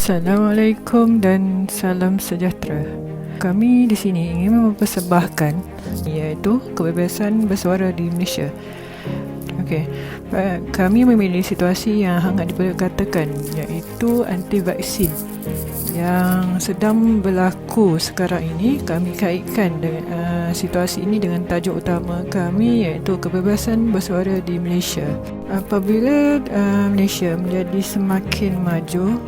Assalamualaikum dan salam sejahtera. Kami di sini ingin mempersembahkan iaitu kebebasan bersuara di Malaysia. Okey, kami memilih situasi yang hangat diperkatakan iaitu anti vaksin yang sedang berlaku sekarang ini. Kami kaitkan dengan situasi ini dengan tajuk utama kami iaitu kebebasan bersuara di Malaysia. Apabila Malaysia menjadi semakin maju,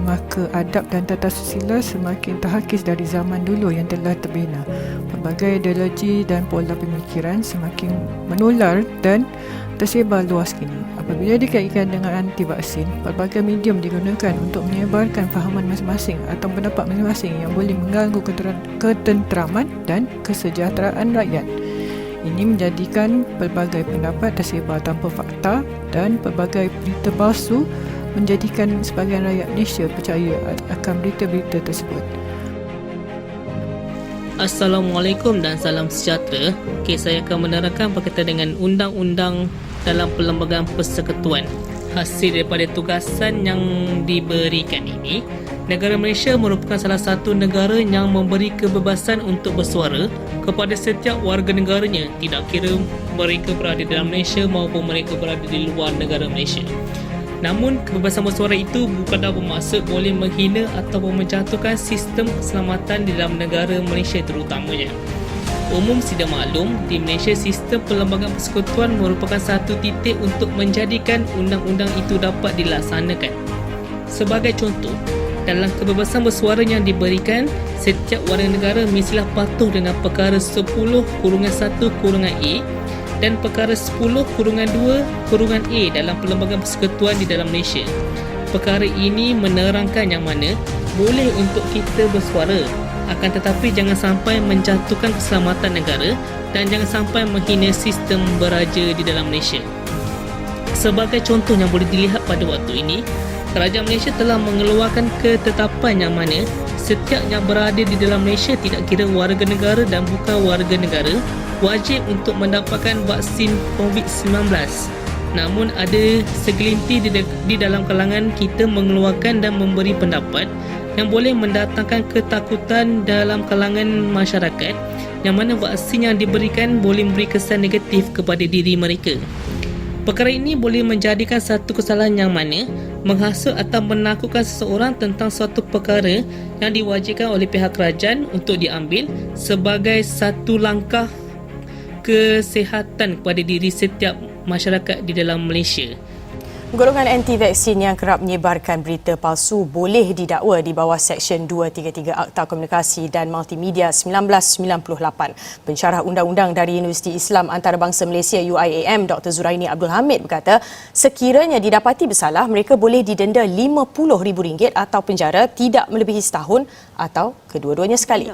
maka adab dan tata susila semakin terhakis dari zaman dulu yang telah terbina. Pelbagai ideologi dan pola pemikiran semakin menular dan tersebar luas kini. Apabila dikaitkan dengan anti vaksin, pelbagai medium digunakan untuk menyebarkan fahaman masing-masing atau pendapat masing-masing yang boleh mengganggu ketenteraman dan kesejahteraan rakyat. Ini menjadikan pelbagai pendapat tersebar tanpa fakta dan pelbagai berita palsu, menjadikan sebahagian rakyat Malaysia percaya akan berita-berita tersebut. Assalamualaikum dan salam sejahtera. Saya akan menerangkan berkaitan dengan undang-undang dalam Perlembagaan Persekutuan. Hasil daripada tugasan yang diberikan ini, negara Malaysia merupakan salah satu negara yang memberi kebebasan untuk bersuara kepada setiap warga negaranya, tidak kira mereka berada dalam Malaysia maupun mereka berada di luar negara Malaysia. Namun, kebebasan bersuara itu bukanlah bermaksud boleh menghina atau menjatuhkan sistem keselamatan di dalam negara Malaysia terutamanya. Umum sedia maklum, di Malaysia sistem Perlembagaan Persekutuan merupakan satu titik untuk menjadikan undang-undang itu dapat dilaksanakan. Sebagai contoh, dalam kebebasan bersuara yang diberikan, setiap warga negara mestilah patuh dengan perkara 10-1-A dan perkara 10-2-A dalam Perlembagaan Persekutuan di dalam Malaysia. Perkara ini menerangkan yang mana boleh untuk kita bersuara, akan tetapi jangan sampai menjatuhkan keselamatan negara dan jangan sampai menghina sistem beraja di dalam Malaysia. Sebagai contoh yang boleh dilihat pada waktu ini, Kerajaan Malaysia telah mengeluarkan ketetapan yang mana setiap yang berada di dalam Malaysia, tidak kira warga negara dan bukan warga negara, wajib untuk mendapatkan vaksin COVID-19. Namun ada segelintir di dalam kalangan kita mengeluarkan dan memberi pendapat yang boleh mendatangkan ketakutan dalam kalangan masyarakat, yang mana vaksin yang diberikan boleh memberi kesan negatif kepada diri mereka. Perkara ini boleh menjadikan satu kesalahan yang mana menghasut atau menakutkan seseorang tentang suatu perkara yang diwajibkan oleh pihak kerajaan untuk diambil sebagai satu langkah kesihatan kepada diri setiap masyarakat di dalam Malaysia. Golongan anti-vaksin yang kerap menyebarkan berita palsu boleh didakwa di bawah Seksyen 233 Akta Komunikasi dan Multimedia 1998. Pensyarah undang-undang dari Universiti Islam Antarabangsa Malaysia UIAM, Dr. Zuraini Abdul Hamid berkata, sekiranya didapati bersalah, mereka boleh didenda RM50,000 atau penjara tidak melebihi setahun atau kedua-duanya sekali.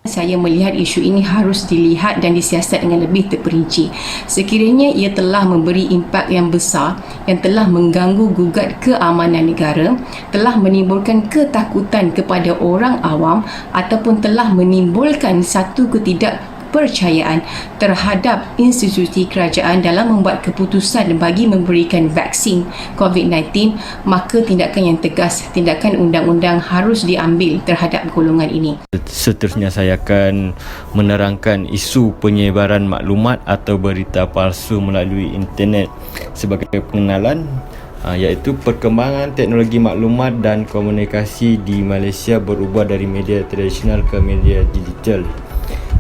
Saya melihat isu ini harus dilihat dan disiasat dengan lebih terperinci. Sekiranya ia telah memberi impak yang besar, yang telah mengganggu gugat keamanan negara, telah menimbulkan ketakutan kepada orang awam ataupun telah menimbulkan satu ketidakpercayaan terhadap institusi kerajaan dalam membuat keputusan bagi memberikan vaksin COVID-19, maka tindakan yang tegas, tindakan undang-undang harus diambil terhadap golongan ini. Seterusnya saya akan menerangkan isu penyebaran maklumat atau berita palsu melalui internet sebagai pengenalan, iaitu perkembangan teknologi maklumat dan komunikasi di Malaysia berubah dari media tradisional ke media digital.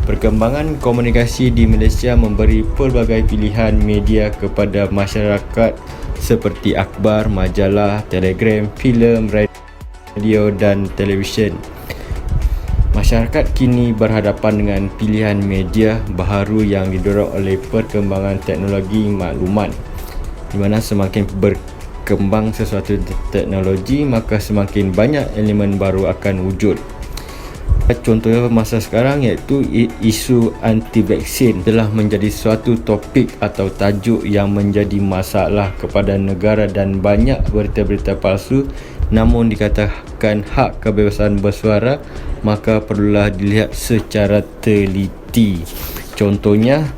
Perkembangan komunikasi di Malaysia memberi pelbagai pilihan media kepada masyarakat seperti akhbar, majalah, telegram, filem, radio dan televisyen. Masyarakat kini berhadapan dengan pilihan media baharu yang didorong oleh perkembangan teknologi maklumat, di mana semakin berkembang sesuatu teknologi, maka semakin banyak elemen baru akan wujud. Contohnya masa sekarang iaitu isu anti-vaksin telah menjadi suatu topik atau tajuk yang menjadi masalah kepada negara dan banyak berita-berita palsu. Namun dikatakan hak kebebasan bersuara, maka perlulah dilihat secara teliti. Contohnya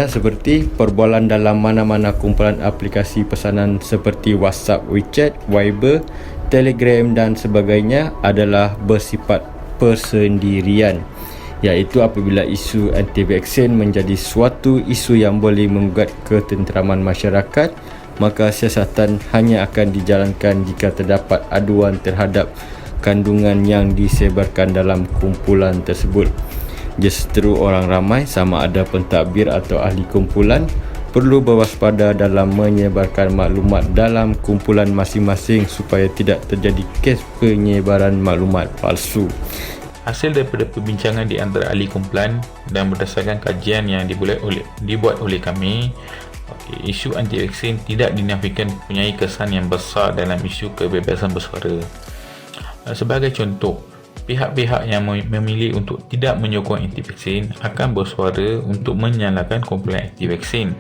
seperti perbualan dalam mana-mana kumpulan aplikasi pesanan seperti WhatsApp, WeChat, Viber Telegram dan sebagainya adalah bersifat persendirian, iaitu apabila isu anti-vaksin menjadi suatu isu yang boleh menggugat ketenteraman masyarakat, maka siasatan hanya akan dijalankan jika terdapat aduan terhadap kandungan yang disebarkan dalam kumpulan tersebut. Justeru orang ramai, sama ada pentadbir atau ahli kumpulan, perlu berwaspada dalam menyebarkan maklumat dalam kumpulan masing-masing supaya tidak terjadi kes penyebaran maklumat palsu. Hasil daripada perbincangan di antara ahli kumpulan dan berdasarkan kajian yang dibuat oleh kami, isu anti-vaksin tidak dinafikan mempunyai kesan yang besar dalam isu kebebasan bersuara. Sebagai contoh, pihak-pihak yang memilih untuk tidak menyokong anti-vaksin akan bersuara untuk menyalahkan kumpulan anti-vaksin,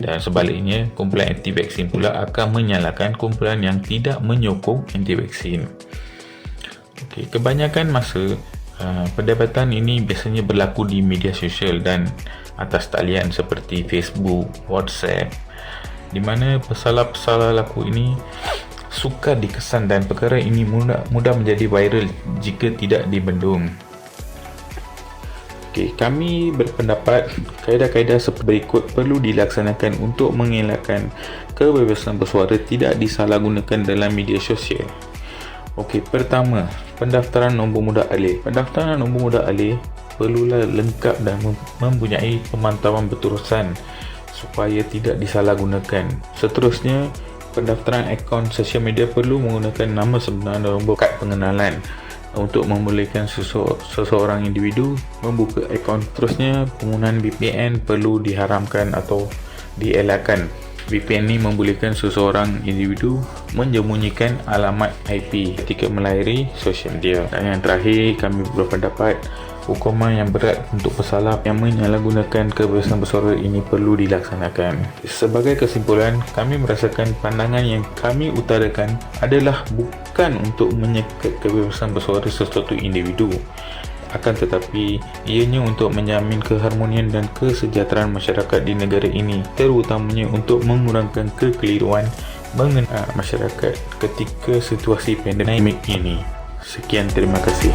dan sebaliknya kumpulan anti-vaksin pula akan menyalahkan kumpulan yang tidak menyokong anti-vaksin. Kebanyakan masa perdebatan ini biasanya berlaku di media sosial dan atas talian seperti Facebook, WhatsApp, di mana pesalah-pesalah laku ini sukar dikesan dan perkara ini mudah menjadi viral jika tidak dibendung. Kami berpendapat kaedah-kaedah seperti berikut perlu dilaksanakan untuk mengelakkan kebebasan bersuara tidak disalahgunakan dalam media sosial. Pertama, pendaftaran nombor mudah alih. Pendaftaran nombor mudah alih perlulah lengkap dan mempunyai pemantauan berterusan supaya tidak disalahgunakan. Seterusnya, pendaftaran akaun sosial media perlu menggunakan nama sebenar dan nombor kad pengenalan untuk membolehkan seseorang individu membuka akaun. Seterusnya, penggunaan VPN perlu diharamkan atau dielakkan. VPN ini membolehkan seseorang individu menyembunyikan alamat IP ketika melayari sosial media. Dan yang terakhir, kami berpendapat hukuman yang berat untuk pesalah yang menyalahgunakan kebebasan bersuara ini perlu dilaksanakan. Sebagai kesimpulan, kami merasakan pandangan yang kami utarakan adalah bukan untuk menyekat kebebasan bersuara sesuatu individu, akan tetapi ianya untuk menjamin keharmonian dan kesejahteraan masyarakat di negara ini, terutamanya untuk mengurangkan kekeliruan mengenai masyarakat ketika situasi pandemik ini. Sekian, terima kasih.